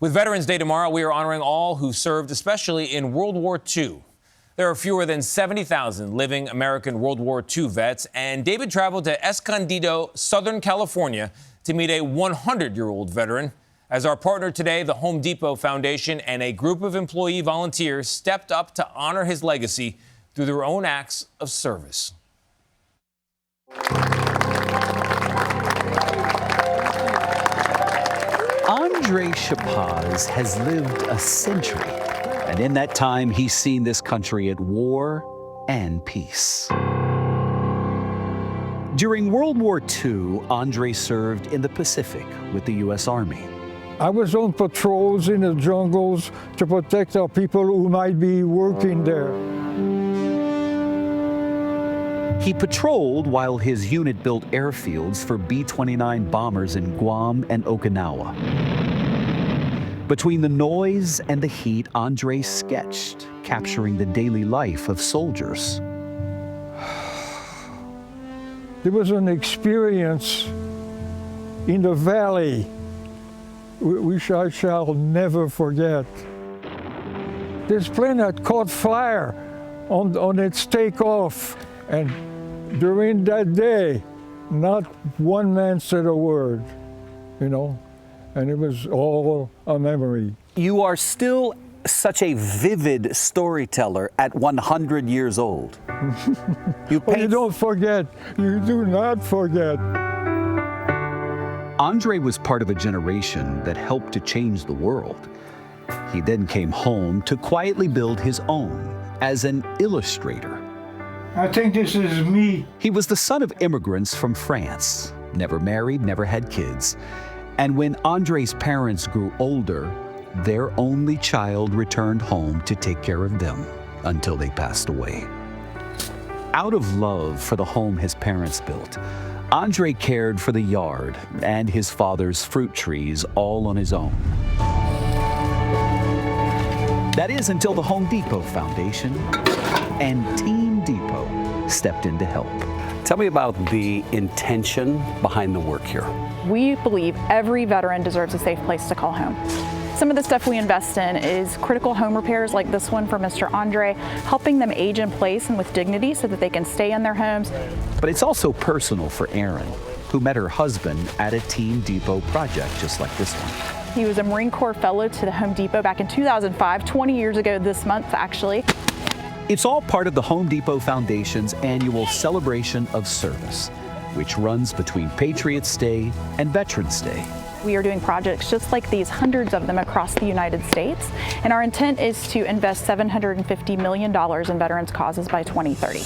With Veterans Day tomorrow, we are honoring all who served, especially in World War II. There are fewer than 70,000 living American World War II vets, and David traveled to Escondido, Southern California, to meet a 100-year-old veteran. As our partner today, the Home Depot Foundation and a group of employee volunteers stepped up to honor his legacy through their own acts of service. Andre Chapaz has lived a century, and in that time, he's seen this country at war and peace. During World War II, Andre served in the Pacific with the U.S. Army. I was on patrols in the jungles to protect our people who might be working there. He patrolled while his unit built airfields for B-29 bombers in Guam and Okinawa. Between the noise and the heat, Andre sketched, capturing the daily life of soldiers. There was an experience in the valley which I shall never forget. This plane had caught fire on its takeoff, and during that day, not one man said a word, and it was all a memory. You are still such a vivid storyteller at 100 years old. You don't forget. You do not forget. Andre was part of a generation that helped to change the world. He then came home to quietly build his own as an illustrator. I think this is me. He was the son of immigrants from France, never married, never had kids. And when Andre's parents grew older, their only child returned home to take care of them until they passed away. Out of love for the home his parents built, Andre cared for the yard and his father's fruit trees all on his own. That is until the Home Depot Foundation and Team Depot stepped in to help. Tell me about the intention behind the work here. We believe every veteran deserves a safe place to call home. Some of the stuff we invest in is critical home repairs like this one for Mr. Andre, helping them age in place and with dignity so that they can stay in their homes. But it's also personal for Erin, who met her husband at a Team Depot project just like this one. He was a Marine Corps fellow to the Home Depot back in 2005, 20 years ago this month actually. It's all part of the Home Depot Foundation's annual celebration of service, which runs between Patriots' Day and Veterans Day. We are doing projects just like these, hundreds of them across the United States, and our intent is to invest $750 million in veterans' causes by 2030.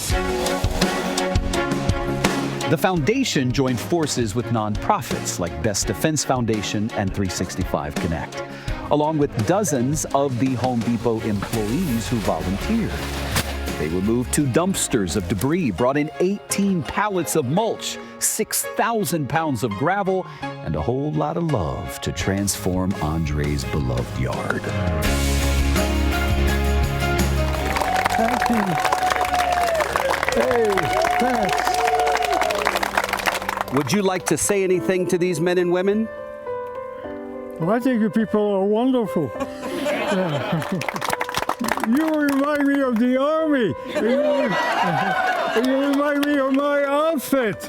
The foundation joined forces with nonprofits like Best Defense Foundation and 365 Connect, along with dozens of the Home Depot employees who volunteered. They removed 2 dumpsters of debris, brought in 18 pallets of mulch, 6,000 pounds of gravel, and a whole lot of love to transform Andre's beloved yard. Thank you. Hey, thanks. Would you like to say anything to these men and women? Well, I think you people are wonderful. You remind me of the Army. You remind me of my outfit.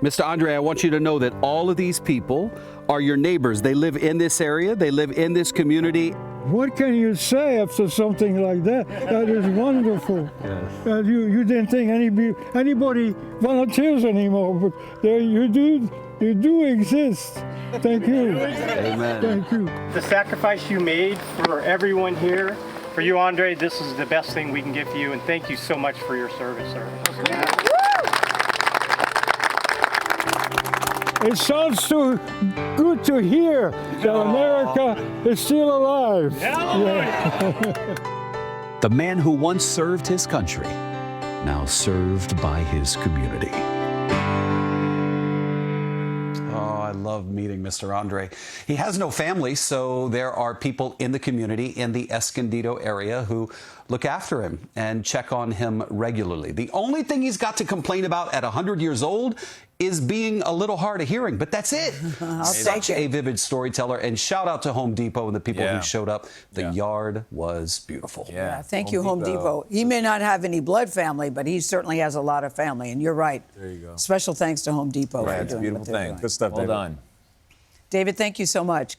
Mr. Andre, I want you to know that all of these people are your neighbors. They live in this area. They live in this community. What can you say after something like that? That is wonderful. Yes. You didn't think anybody volunteers anymore, but there you do exist. Thank you. Amen. Thank you. The sacrifice you made for everyone here, for you, Andre, this is the best thing we can give you, and thank you so much for your service, sir. It sounds too good to hear that America is still alive. Yeah. The man who once served his country, now served by his community. I love meeting Mr. Andre. He has no family, so there are people in the community in the Escondido area who look after him and check on him regularly. The only thing he's got to complain about at 100 years old is being a little hard of hearing, but that's it. Such a vivid storyteller, and shout out to Home Depot and the people who showed up. The yard was beautiful. Yeah, thank you, Home Depot. He may not have any blood family, but he certainly has a lot of family, and you're right. There you go. Special thanks to Home Depot for It's a doing beautiful what they're thing. doing. Good stuff, Well David. done. David, thank you so much.